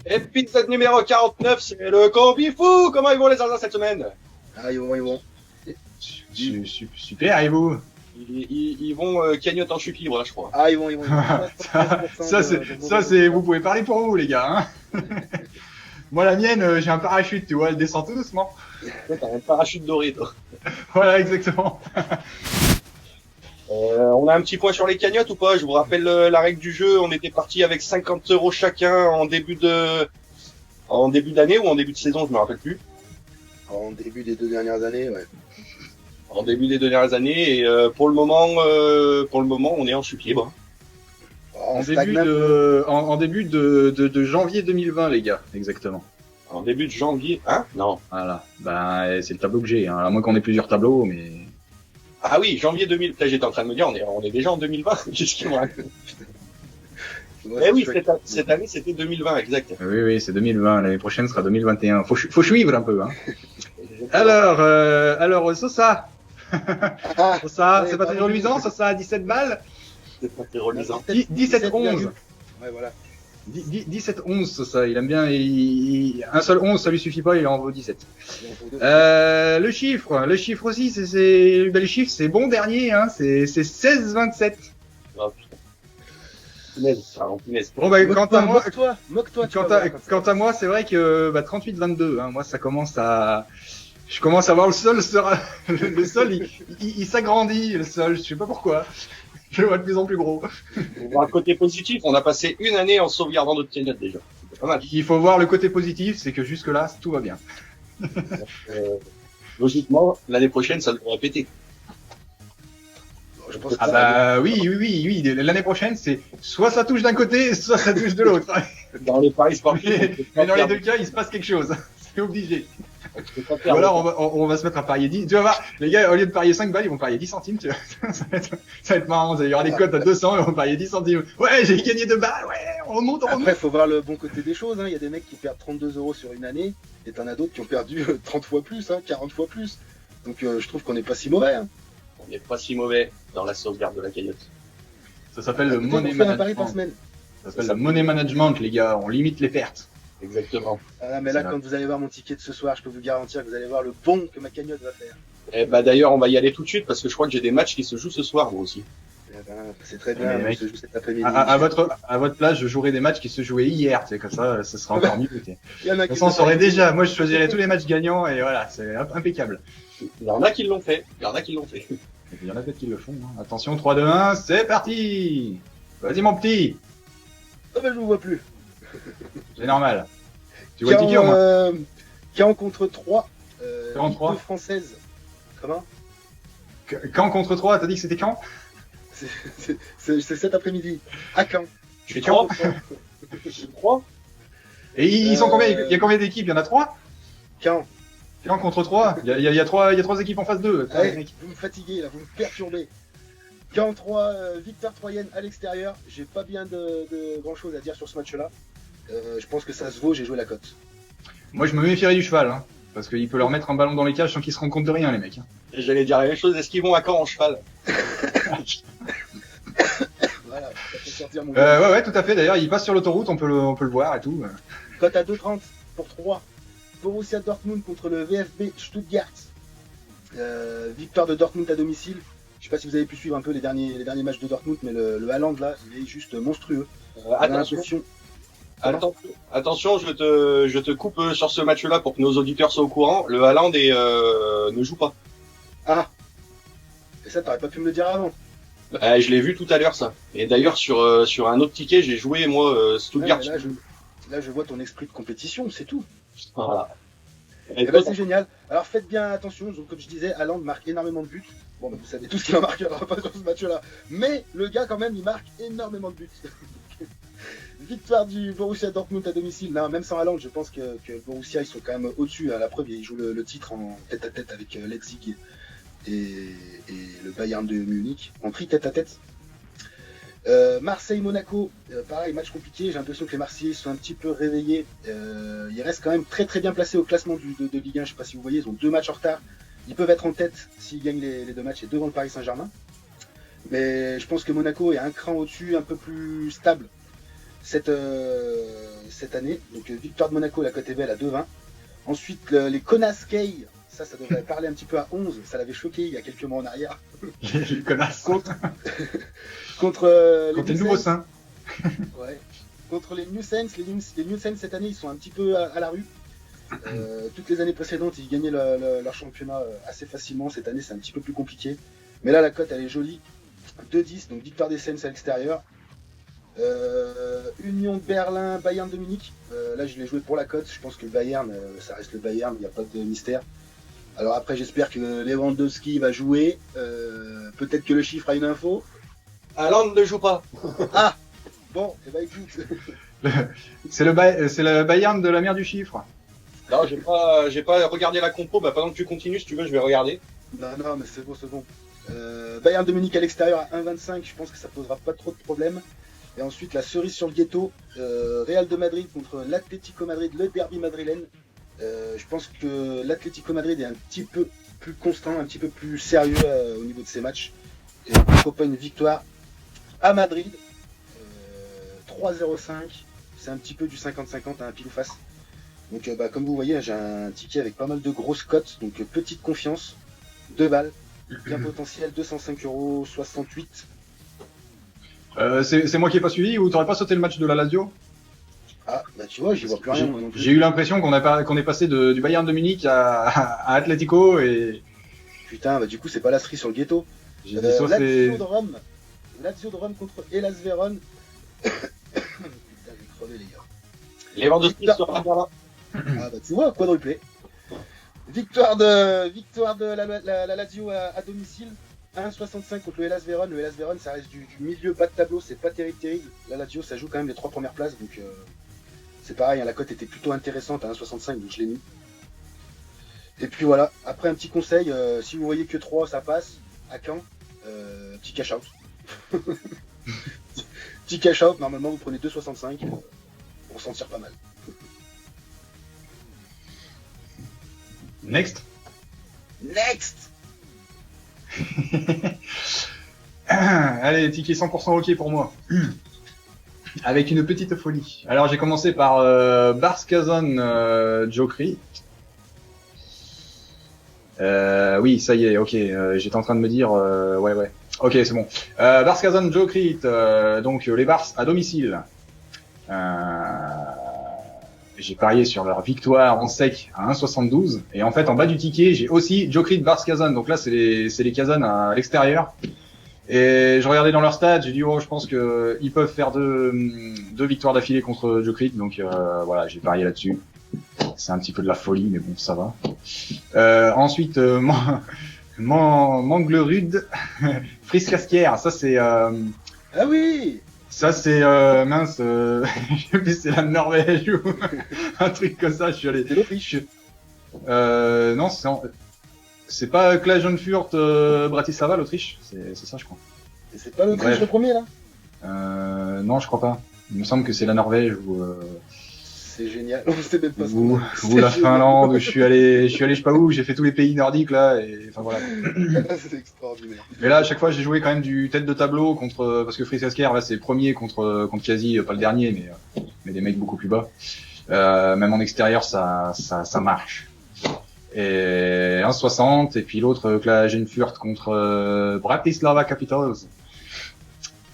Épisode numéro 49, c'est le combi fou. Comment ils vont les Indiens cette semaine? Ah, ils vont. Super, et vous? Ils vont cagnotte en chute libre, là, je crois. Ah, ils vont. Vous pouvez parler pour vous, les gars. Hein. Moi, la mienne, j'ai un parachute, tu vois, elle descend tout doucement. T'as un parachute doré, toi. Voilà, exactement. On a un petit point sur les cagnottes ou pas? Je vous rappelle la règle du jeu. On était parti avec 50 € chacun en début d'année ou en début de saison, je me rappelle plus. En début des 2 dernières années, ouais. En début des 2 dernières années, et pour le moment, on est en chute libre. En début de janvier 2020, les gars, exactement. En début de janvier, hein? Non. Voilà. Ben, c'est le tableau que j'ai, hein. À moins qu'on ait plusieurs tableaux, mais. Ah oui, janvier 2000. Putain, j'étais en train de me dire, on est déjà en 2020. Qu'est-ce qu'il me raconte? Eh oui, cette année, c'était 2020, exact. Oui, c'est 2020. L'année prochaine sera 2021. Faut suivre un peu, hein. Alors, Sosa. Sosa, c'est pas très reluisant, Sosa à 17 balles. C'est pas très reluisant. 17-11. Ouais, voilà. 17-11, Sosa, il aime bien. Un seul 11, ça lui suffit pas, il en vaut 17. Le chiffre aussi, le chiffre, c'est bon dernier, hein. C'est 16-27. Oh putain. Punaise. Bon, bah, Moque-toi. Quant à moi, c'est vrai que 38-22. Hein, moi, je commence à voir le sol. Le sol, il s'agrandit. Le sol, je sais pas pourquoi. Je le vois de plus en plus gros. Pour voir le côté positif, on a passé une année en sauvegardant notre cagnotte déjà. C'est pas mal. Il faut voir le côté positif, c'est que jusque là, tout va bien. Logiquement, l'année prochaine, ça devrait péter. Je pense que oui. L'année prochaine, c'est soit ça touche d'un côté, soit ça touche de l'autre. Dans les paris sportifs. Mais dans les deux cas, il se passe quelque chose. C'est obligé. Ou alors, on va se mettre à parier 10. Tu vas voir, les gars, au lieu de parier 5 balles, ils vont parier 10 centimes. Tu vois. Ça va être marrant. Il y aura des cotes à 200 et on va parier 10 centimes. Ouais, j'ai gagné 2 balles. Ouais, on remonte. Après, faut voir le bon côté des choses. Hein. Il y a des mecs qui perdent 32 € sur une année. Et t'en as d'autres qui ont perdu 30 fois plus, 40 fois plus. Donc, je trouve qu'on n'est pas si mauvais. Hein. On n'est pas si mauvais dans la sauvegarde de la cagnotte. Ça s'appelle le money management. Ça s'appelle le money management, les gars. On limite les pertes. Exactement. Ah, mais là, quand vous allez voir mon ticket de ce soir, je peux vous garantir que vous allez voir le bon que ma cagnotte va faire. Eh bah d'ailleurs, on va y aller tout de suite parce que je crois que j'ai des matchs qui se jouent ce soir, moi aussi. Eh ben, c'est très bien, on se joue cet après-midi. À votre place, je jouerai des matchs qui se jouaient hier, tu sais, comme ça, ce sera encore mieux. De toute façon, on saurait déjà. Moi, je choisirais tous les matchs gagnants et voilà, c'est impeccable. Il y en a qui l'ont fait. Il y en a peut-être qui le font. Hein. Attention, 3, 2, 1, c'est parti. Vas-y, mon petit. Oh ben, je vous vois plus. C'est normal. Tu vois le ticket au moins. Caen contre 3. Caen 3 française. Comment? Caen contre 3, t'as dit que c'était Caen? C'est cet après-midi. À Caen. Tu crois? Je crois. Et ils sont combien? Il y a combien d'équipes? Il y en a 3? Caen. Caen contre 3. Il y a 3 équipes en phase 2. Allez, vous me fatiguez là, vous me perturbez. Caen 3, victoire troyenne à l'extérieur. J'ai pas bien de grand chose à dire sur ce match-là. Je pense que ça se vaut, j'ai joué la cote. Moi, je me méfierais du cheval, hein, parce qu'il peut leur mettre un ballon dans les cages sans qu'ils se rendent compte de rien, les mecs. Hein. J'allais dire la même chose. Est-ce qu'ils vont à Caen en cheval? Voilà, ça fait sortir mon ouais, tout à fait. D'ailleurs, il passe sur l'autoroute, on peut le voir et tout. Cote à 2,30 pour 3. Borussia Dortmund contre le VfB Stuttgart. Victoire de Dortmund à domicile. Je sais pas si vous avez pu suivre un peu les derniers matchs de Dortmund, mais le Haaland là, il est juste monstrueux. Attention, je te coupe sur ce match-là pour que nos auditeurs soient au courant. Le Haaland ne joue pas. Ah. Et ça, t'aurais pas pu me le dire avant. Je l'ai vu tout à l'heure, ça. Et d'ailleurs, sur un autre ticket, j'ai joué, moi, Stuttgart. Ouais, là, je vois ton esprit de compétition, c'est tout. Voilà. Et ben, c'est génial. Alors, faites bien attention. Donc, comme je disais, Haaland marque énormément de buts. Bon, bah, vous savez tout ce qu'il en marquera pas sur ce match-là. Mais le gars, quand même, il marque énormément de buts. Victoire du Borussia Dortmund à domicile. Non, même sans Haaland, je pense que le Borussia, ils sont quand même au-dessus. À la preuve, ils jouent le titre en tête-à-tête avec Leipzig et le Bayern de Munich en tri tête-à-tête. Marseille-Monaco, pareil, match compliqué. J'ai l'impression que les Marseillais sont un petit peu réveillés. Ils restent quand même très très bien placés au classement de Ligue 1. Je sais pas si vous voyez, ils ont 2 matchs en retard. Ils peuvent être en tête s'ils gagnent les 2 matchs et devant le Paris Saint-Germain. Mais je pense que Monaco est un cran au-dessus, un peu plus stable. cette année. Donc victoire de Monaco, la cote est belle à 2,20. Ensuite les Kaunas Kei, ça devrait parler un petit peu à 11, ça l'avait choqué il y a quelques mois en arrière. Les connasses. Contre les nouveaux saints. Ouais. Contre les New Saints, les New Saints cette année ils sont un petit peu à la rue. Toutes les années précédentes ils gagnaient leur championnat assez facilement, cette année c'est un petit peu plus compliqué. Mais là la cote elle est jolie, 2,10, donc victoire des Saints à l'extérieur. Union de Berlin, Bayern de Munich, là je l'ai joué pour la cote, je pense que le Bayern, ça reste le Bayern, il n'y a pas de mystère. Alors après j'espère que Lewandowski va jouer, peut-être que le chiffre a une info. Haaland ne joue pas. Ah bon, et bah écoute. C'est le Bayern de la mer du chiffre. Non, j'ai pas regardé la compo, bah pendant que tu continues, si tu veux, je vais regarder. Non mais c'est bon. Bayern de Munich à l'extérieur à 1,25, je pense que ça posera pas trop de problèmes. Et ensuite la cerise sur le ghetto, Real de Madrid contre l'Atlético Madrid, le derby madrilène. Je pense que l'Atlético Madrid est un petit peu plus constant, un petit peu plus sérieux au niveau de ses matchs. Et pourquoi pas une victoire à Madrid, 3,05, c'est un petit peu du 50-50 à un pile ou face. Donc comme vous voyez, j'ai un ticket avec pas mal de grosses cotes, donc petite confiance, 2 balles, bien potentiel, 205,68 €. C'est moi qui ai pas suivi ou t'aurais pas sauté le match de la Lazio? Ah, bah tu vois, j'y vois plus rien. Moi non plus. J'ai eu l'impression qu'on est passé du Bayern de Munich à Atlético et... Putain, bah du coup c'est pas la cerise sur le ghetto. J'ai dit ça, c'est... Lazio de Rome contre Hellas Vérone. Putain, j'ai crevé les gars. Lewandowski sera bien là. Ah bah tu vois, quadruplé. Victoire de la Lazio à domicile. 1,65 contre le Hellas Vérone. Le Hellas Vérone, ça reste du milieu bas de tableau, c'est pas terrible. La Lazio, ça joue quand même les 3 premières places, donc c'est pareil, hein, la cote était plutôt intéressante à 1,65, donc je l'ai mis. Et puis voilà, après un petit conseil, si vous voyez que 3, ça passe, à Caen, petit cash out. Petit cash out, normalement vous prenez 2,65 pour s'en tirer pas mal. Next. Allez, ticket 100% ok pour moi. Avec une petite folie. Alors j'ai commencé par Barskazon Jokri. Oui, ça y est, ok. J'étais en train de me dire, ouais. Ok, c'est bon. Barskazon Jokri, donc les Bars à domicile. J'ai parié sur leur victoire en sec à 1,72 et en fait en bas du ticket j'ai aussi Jokrit Barskazon, donc là c'est les Kazan à l'extérieur et je regardais dans leur stade, j'ai dit je pense que ils peuvent faire deux victoires d'affilée contre Jokrit, donc voilà, j'ai parié là-dessus. C'est un petit peu de la folie mais bon, ça va. Ensuite Manglerud Friskaskier, ça c'est Ah oui. Ça c'est mince, je sais plus, c'est la Norvège ou un truc comme ça. Je suis allé. C'est l'Autriche. Non, c'est pas Klagenfurt, Bratislava, l'Autriche. C'est ça, je crois. Et c'est pas l'Autriche le premier là? Non, je crois pas. Il me semble que c'est la Norvège ou. C'est génial. On sait même pas ce ou la Finlande. Où je suis allé, je sais pas où. J'ai fait tous les pays nordiques là et enfin voilà. C'est extraordinaire. Mais là, à chaque fois, j'ai joué quand même du tête de tableau parce que Friskaskier là, c'est premier contre quasi pas le dernier, mais des mecs beaucoup plus bas. Même en extérieur, ça marche. Et 1,60 et puis l'autre Klagenfurt contre Bratislava Capitals.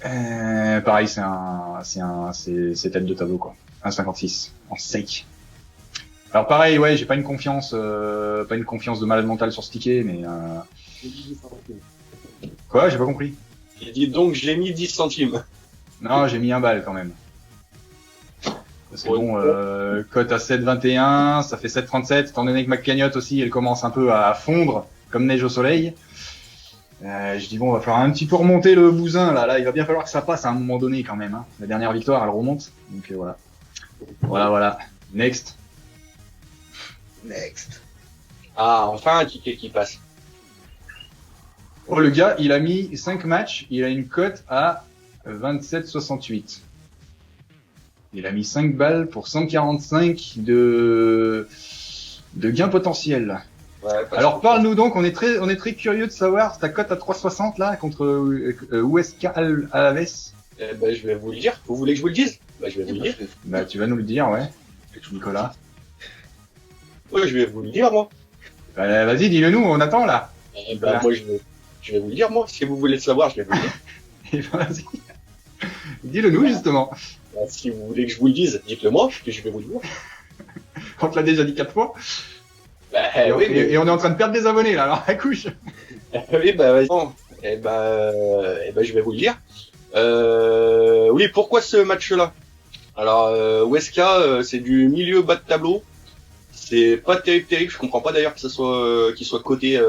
Pareil, c'est tête de tableau quoi. 1,56 en sec. Alors pareil, ouais, j'ai pas une confiance de malade mental sur ce ticket, mais quoi, j'ai pas compris. Il dit donc j'ai mis 10 centimes. Non, j'ai mis 1 balle quand même. Parce que bon, cote à 7,21, ça fait 7,37. Étant donné que ma cagnotte aussi, elle commence un peu à fondre comme neige au soleil. Je dis bon, va falloir un petit peu remonter le bousin là. Il va bien falloir que ça passe à un moment donné quand même. Hein. La dernière victoire, elle remonte. Donc voilà. Voilà. Next. Ah, enfin un ticket qui passe. Oh, le gars, il a mis 5 matchs, il a une cote à 27,68. Il a mis 5 balles pour 145 de gain potentiel. Ouais, alors parle-nous donc, on est très curieux de savoir ta cote à 3,60 là contre Huesca Alaves. Je vais vous le dire. Vous voulez que je vous le dise? Bah, je vais vous le dire. Bah, tu vas nous le dire, ouais. Nicolas. Ouais, je vais vous le dire, moi. Bah, vas-y, dis-le nous, on attend là. Bah, Voilà. moi, je vais vous le dire, moi. Si vous voulez le savoir, je vais vous le dire. Et bah, vas-y. Dis-le nous, justement. Bah, si vous voulez que je vous le dise, dites-le moi, puis je vais vous le dire. On te l'a déjà dit 4 fois. Bah, Et, oui, mais... et on est en train de perdre des abonnés là, alors accouche. oui, bah, vas-y. Bon, je vais vous le dire. Oui, pourquoi ce match-là? Alors, Weska, c'est du milieu bas de tableau. C'est pas terrible. Je comprends pas d'ailleurs que ça soit qu'il soit coté,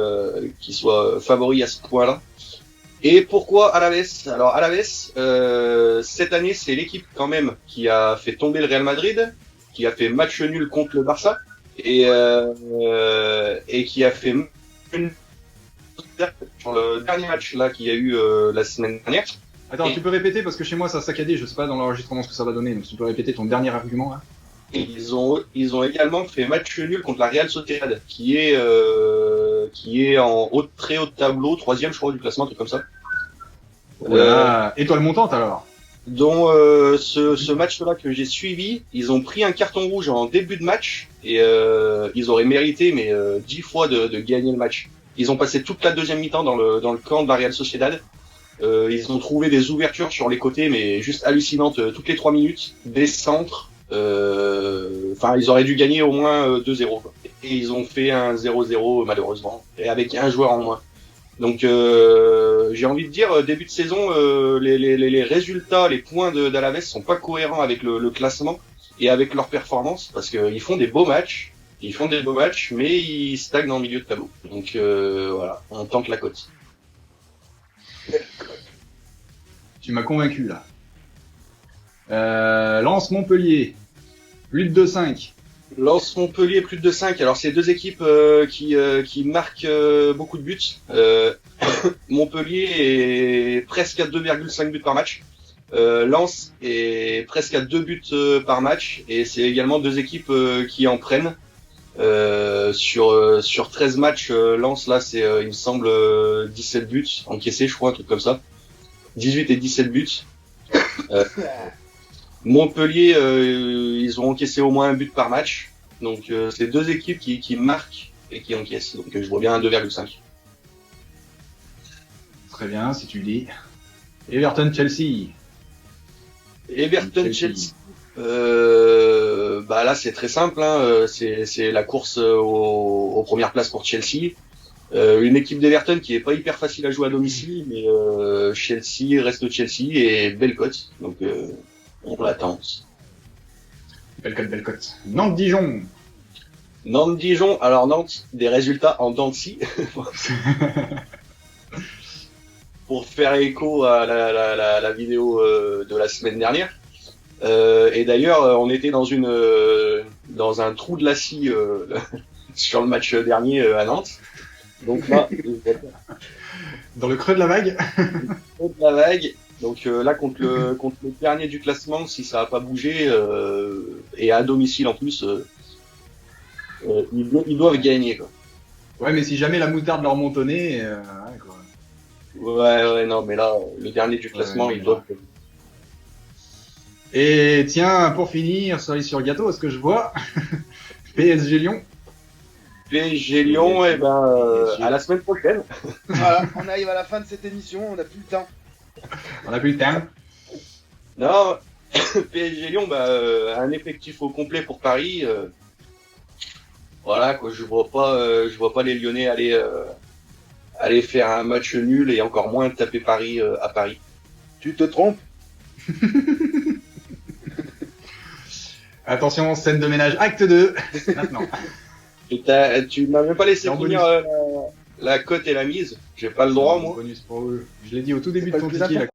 qu'il soit favori à ce point-là. Et pourquoi Alaves? Alors Alaves, cette année, c'est l'équipe quand même qui a fait tomber le Real Madrid, qui a fait match nul contre le Barça et qui a fait une sur le dernier match là qu'il y a eu la semaine dernière. Attends, tu peux répéter parce que chez moi ça a saccadé, je sais pas dans l'enregistrement ce que ça va donner, donc tu peux répéter ton dernier argument là. Et ils ont également fait match nul contre la Real Sociedad, qui est en très haut de tableau, 3e je crois du classement, un truc comme ça. Voilà. Étoile montante alors. Dont ce match-là que j'ai suivi, ils ont pris un carton rouge en début de match et ils auraient mérité 10 fois de gagner le match. Ils ont passé toute la deuxième mi-temps dans le camp de la Real Sociedad. Ils ont trouvé des ouvertures sur les côtés, mais juste hallucinantes, toutes les 3 minutes, des centres. Enfin, ils auraient dû gagner au moins 2-0. Quoi. Et ils ont fait un 0-0 malheureusement, et avec un joueur en moins. Donc j'ai envie de dire, début de saison, les résultats, les points d'Alaves sont pas cohérents avec le classement et avec leur performance, parce qu'ils font des beaux matchs, mais ils stagnent en milieu de tableau. Donc voilà, on tente la cote. Tu m'as convaincu là. Lens Montpellier, plus de 2-5. Lens Montpellier plus de 5. Alors c'est deux équipes qui marquent beaucoup de buts. Montpellier est presque à 2,5 buts par match. Lens est presque à 2 buts par match, et c'est également deux équipes qui en prennent. Sur 13 matchs, Lens là c'est il me semble 17 buts encaissés, je crois, un truc comme ça. 18 et 17 buts. Montpellier, ils ont encaissé au moins un but par match. Donc c'est deux équipes qui marquent et qui encaissent. Donc je vois bien un 2,5. Très bien, si tu le dis. Everton-Chelsea. Everton-Chelsea. Bah là c'est très simple, hein. C'est la course aux premières places pour Chelsea. Une équipe d'Everton qui est pas hyper facile à jouer à domicile, mais Chelsea reste Chelsea et belle cote. Donc on l'attend. Belle cote. Nantes-Dijon. Nantes-Dijon. Alors Nantes, des résultats en dents de scie. Pour faire écho à la vidéo de la semaine dernière. Et d'ailleurs, on était dans un trou de la scie sur le match dernier à Nantes. Donc là, dans le creux de la vague. Creux de la vague. Donc là, contre le dernier du classement, si ça n'a pas bougé, et à domicile en plus, ils doivent gagner, quoi. Ouais, mais si jamais la moutarde leur monte au nez, ouais, quoi. Ouais, non, mais là, le dernier du classement, ouais, ils doivent. Et tiens, pour finir, cerise sur le gâteau, est-ce que je vois PSG Lyon. PSG Lyon, et à la semaine prochaine. Voilà, on arrive à la fin de cette émission, on n'a plus le temps. On a plus le temps. Non, PSG Lyon, un effectif au complet pour Paris. Voilà, quoi, je vois pas les Lyonnais aller faire un match nul et encore moins taper Paris à Paris. Tu te trompes. Attention, scène de ménage, acte 2, maintenant. Tu m'as même pas laissé finir la cote et la mise. J'ai pas le droit, moi. Bonus pour eux. Je l'ai dit au tout début C'est de pas ton le plus ticket,